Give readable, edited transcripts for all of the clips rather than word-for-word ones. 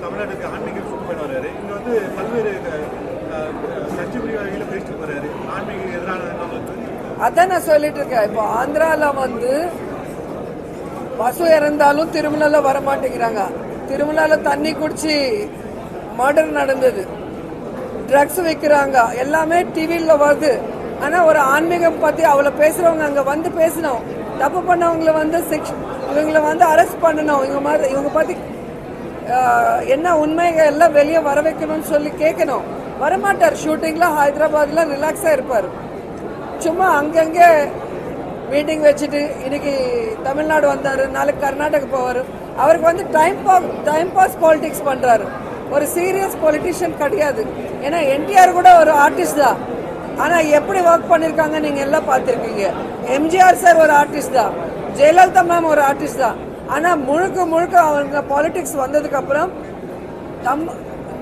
தமிழ்நாட்டுக்கு ஆன்மீக சுற்றுப்பயணம் வர்றாரு. இங்க வந்து பல்வேறு கட்சி பிரிவுகளில் பேசிட்டு போறாரு. ஆன்மீக எதிரான அதான் நான் சொல்லிட்டு இருக்கேன். இப்போ ஆந்திரால வந்து பசு இறந்தாலும் திருமலால வர மாட்டேங்கிறாங்க. திருமலால தண்ணி குடிச்சு மர்டர் நடந்தது, ட்ரக்ஸ் விற்கிறாங்க, எல்லாமே டிவியில் வருது. ஆனா ஒரு ஆன்மீகம் பத்தி அவ்வளோ பேசுறவங்க அங்க வந்து பேசணும். தப்பு பண்ணவங்களை வந்து இவங்களை வந்து அரெஸ்ட் பண்ணணும். இவங்க பத்தி என்ன உண்மைகள் எல்லாம் வெளியே வர வைக்கணும்னு சொல்லி கேட்கணும். வரமாட்டார். ஷூட்டிங்ல ஹைதராபாத்ல ரிலாக்ஸா இருப்பார். சும்மா அங்கங்கே மீட்டிங் வச்சுட்டு இன்னைக்கு தமிழ்நாடு வந்தார், நாளைக்கு கர்நாடகா போவார். அவருக்கு வந்து டைம் பாஸ் பாலிடிக்ஸ் பண்றாரு. ஒரு சீரியஸ் பொலிட்டிஷியன் கிடையாது. ஏன்னா என்டிஆர் கூட ஒரு ஆர்டிஸ்ட் தான். ஆனா எப்படி ஒர்க் பண்ணிருக்காங்க நீங்க எல்லாம் பார்த்திருக்கீங்க. எம்ஜிஆர் சார் ஒரு ஆர்டிஸ்ட் தான், ஜெயலலிதா மேம் ஒரு ஆர்டிஸ்ட் தான். ஆனா முழுக்க அவங்க பாலிடிக்ஸ் வந்ததுக்கு அப்புறம்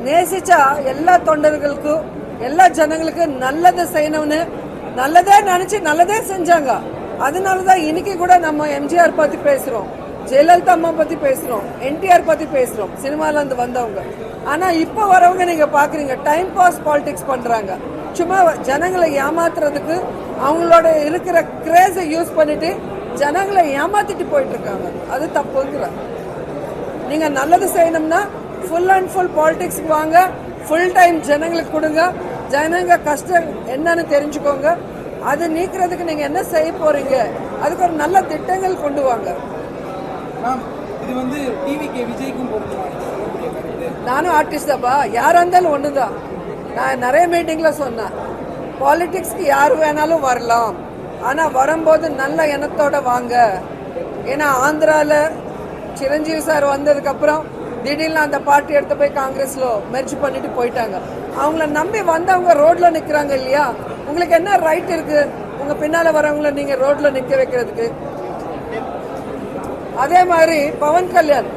நேசிச்சா எல்லா தொண்டர்களுக்கும் எல்லா ஜனங்களுக்கும் நல்லதை செய்யணும்னு நல்லதே நினைச்சு நல்லதே செஞ்சாங்க. அதனாலதான் இன்னைக்கு கூட நம்ம எம்ஜிஆர் பத்தி பேசுறோம், ஜெயலலிதா அம்மா பத்தி பேசுறோம், என்டிஆர் பத்தி பேசுறோம், சினிமால இருந்து வந்தவங்க. ஆனா இப்ப வரவங்க நீங்க பாக்குறீங்க டைம் பாஸ் பாலிடிக்ஸ் பண்றாங்க. சும்மா ஜனங்களை ஏமாத்துறதுக்கு அவங்களோட இருக்கிற கிரேஸை யூஸ் பண்ணிட்டு ஜனங்களை ஏமாத்திட்டு போயிட்டு இருக்காங்க. அது தப்புங்கிற. நீங்க நல்லது செய்யணும்னா ஃபுல் அண்ட் ஃபுல் பாலிடிக்ஸ்க்கு வாங்க, ஃபுல் டைம் ஜனங்களுக்கு கொடுங்க, ஜனங்க கஷ்டம் என்னன்னு தெரிஞ்சுக்கோங்க. அது நீக்கிறதுக்கு நீங்க என்ன செய்ய போறீங்க, அதுக்கு ஒரு நல்ல திட்டங்கள் கொண்டு வாங்க. இது வந்து டிவிகே விஜய்க்கும் நானும் ஆர்டிஸ்ட் தான்ப்பா, யாரா இருந்தாலும் ஒண்ணுதான். நான் நிறைய மீட்டிங்ல சொன்னேன், பாலிடிக்ஸ்க்கு யார் வேணாலும் வரலாம், ஆனா வரும்போது நல்ல எண்ணத்தோட வாங்க. ஏன்னா ஆந்திரால சிரஞ்சீவி சார் வந்ததுக்கு அப்புறம் திடீர்னு அந்த பார்ட்டி எடுத்து போய் காங்கிரஸ்ல மெர்ஜ் பண்ணிட்டு போயிட்டாங்க. அவங்கள நம்பி வந்தவங்க ரோட்ல நிக்கிறாங்க இல்லையா. உங்களுக்கு என்ன ரைட் இருக்கு உங்க பின்னால வரவங்கள நீங்க ரோட்ல நிக்க வைக்கிறதுக்கு? அதே மாதிரி பவன் கல்யாண்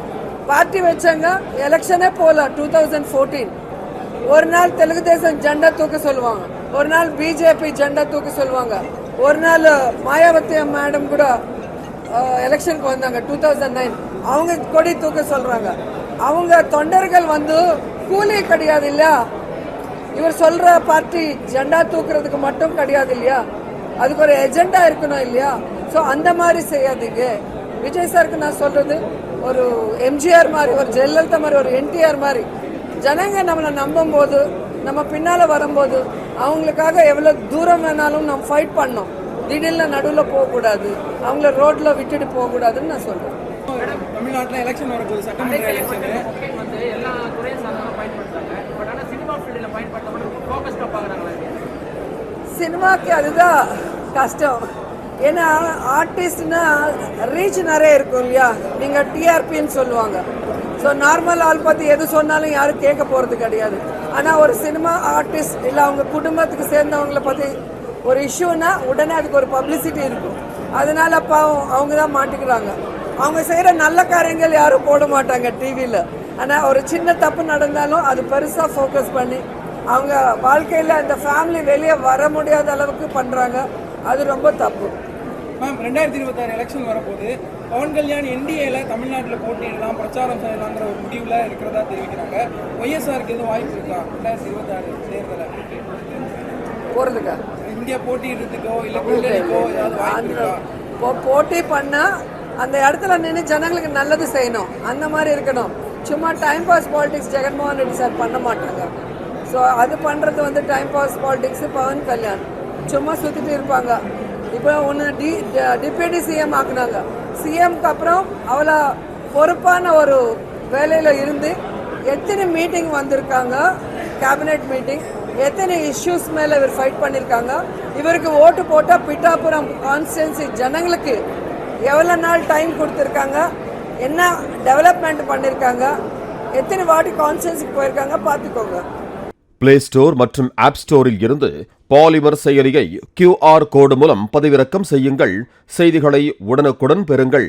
பார்ட்டி வச்சாங்க, எலெக்ஷனே போல 2014. ஒரு நாள் தெலுங்கு தேசம் ஜெண்டா தூக்க சொல்லுவாங்க, ஒரு நாள் பிஜேபி ஜெண்டா தூக்க சொல்லுவாங்க, ஒரு நாள் மாயாவதி மேடம் கூட எலெக்ஷனுக்கு வந்தாங்க 2009, அவங்க கொடி தூக்க சொல்றாங்க. அவங்க தொண்டர்கள் வந்து கூலி கிடையாது இல்லையா. இவர் சொல்ற பார்ட்டி ஜெண்டா தூக்குறதுக்கு மட்டும் கிடையாது இல்லையா, அதுக்கு ஒரு எஜெண்டா இருக்கணும் இல்லையா. ஸோ அந்த மாதிரி செய்யாதீங்க. விஜய் சாருக்கு நான் சொல்றது, ஒரு எம்ஜிஆர் மாதிரி, ஒரு ஜெயலலிதா மாதிரி, ஒரு என்டிஆர் மாதிரி ஜனங்க நம்மளை நம்பும் போது, நம்ம பின்னால வரும்போது அவங்களுக்காக எவ்வளவு தூரம் வேணாலும் நம்ம ஃபைட் பண்ணோம். திடீர்னு நடுவில் போகக்கூடாது, அவங்கள ரோட்ல விட்டுட்டு போகக்கூடாதுன்னு நான் சொல்றேன். தமிழ்நாட்டில் எலெக்ஷன் வரப்போகுது, சட்டமன்ற எலெக்ஷன் வந்து எல்லா துறையும் சார்ந்தவங்க பயன்படுத்துறாங்க. பட் ஆனால் சினிமா ஃபீல்டில் பயன்படுத்த ஃபோக்கஸ்டாக பார்க்குறாங்களா? சினிமாக்கு அதுதான் கஷ்டம். ஏன்னா ஆர்டிஸ்ட்னா ரீச் நிறைய இருக்கும் இல்லையா. நீங்க டிஆர்பின்னு சொல்லுவாங்க. ஸோ நார்மல் ஆள் பத்தி எது சொன்னாலும் யாரும் கேட்க போறது கிடையாது. ஆனா ஒரு சினிமா ஆர்டிஸ்ட் இல்லை அவங்க குடும்பத்துக்கு சேர்ந்தவங்களை பத்தி ஒரு இஷ்யூனா உடனே அதுக்கு ஒரு பப்ளிசிட்டி இருக்கும். அதனால பாவம் அவங்க தான் மாட்டிக்கிறாங்க. அவங்க செய்யற நல்ல காரியங்கள் யாரும் போட மாட்டாங்க டிவியில. ஆனா ஒரு சின்ன தப்பு நடந்தாலும் அது பெருசா ஃபோக்கஸ் பண்ணி அவங்க வாழ்க்கையில அந்த ஃபேமிலி வெளியே வர முடியாத அளவுக்கு பண்றாங்க. அது ரொம்ப தப்பு. மேம் 2026 எலெக்ஷன் வரப்போது, பவன் கல்யாண் என்டிஏல தமிழ்நாட்டில் போட்டியிடலாம், பிரச்சாரம் செய்யலாங்கிற ஒரு முடிவில் இருக்கிறதா தெரிவிக்கிறாங்க. ஒய்எஸ்ஆருக்கு எதுவும் வாய்ப்பு இருக்கா 2026 தேர்தலில் போறதுக்கா? இந்தியா போட்டியிடுறதுக்கோ இல்லை கூட்டணிக்கோ ஏதாவது வாய்ப்பு இருக்கா? போட்டி பண்ணா அந்த இடத்துல நின்று ஜனங்களுக்கு நல்லது செய்யணும், அந்த மாதிரி இருக்கணும். சும்மா time pass politics Jaganmohan Reddy sir பண்ண மாட்டாங்க. ஸோ அது பண்றது வந்து time pass politics. Pawan Kalyan சும்மா சுத்திட்டு இருப்பாங்க. இப்போ ஒன்று டிப்யூட்டி சிஎம் ஆக்குனாங்க. சிஎம்க்கு அப்புறம் அவளை பொறுப்பான ஒரு வேலையில இருந்து எத்தனை மீட்டிங் வந்திருக்காங்க, கேபினெட் மீட்டிங், எத்தனை இஷ்யூஸ் மேல இவர் ஃபைட் பண்ணிருக்காங்க. இவருக்கு ஓட்டு போட்டா பிட்டாபுரம் கான்ஸ்டிட்யூன்சி ஜனங்களுக்கு எவ்வளவு நாள் டைம் கொடுத்துருக்காங்க, என்ன டெவலப்மெண்ட் பண்ணிருக்காங்க, எத்தனை வாட்டி கான்ஸ்டிட்யூன்சிக்கு போயிருக்காங்க பார்த்துக்கோங்க. பிளே ஸ்டோர் மற்றும் ஆப் ஸ்டோரில் இருந்து பாலிமர் செயலியை QR கோடு மூலம் பதிவிறக்கம் செய்யுங்கள். செய்திகளை உடனுக்குடன் பெறுங்கள்.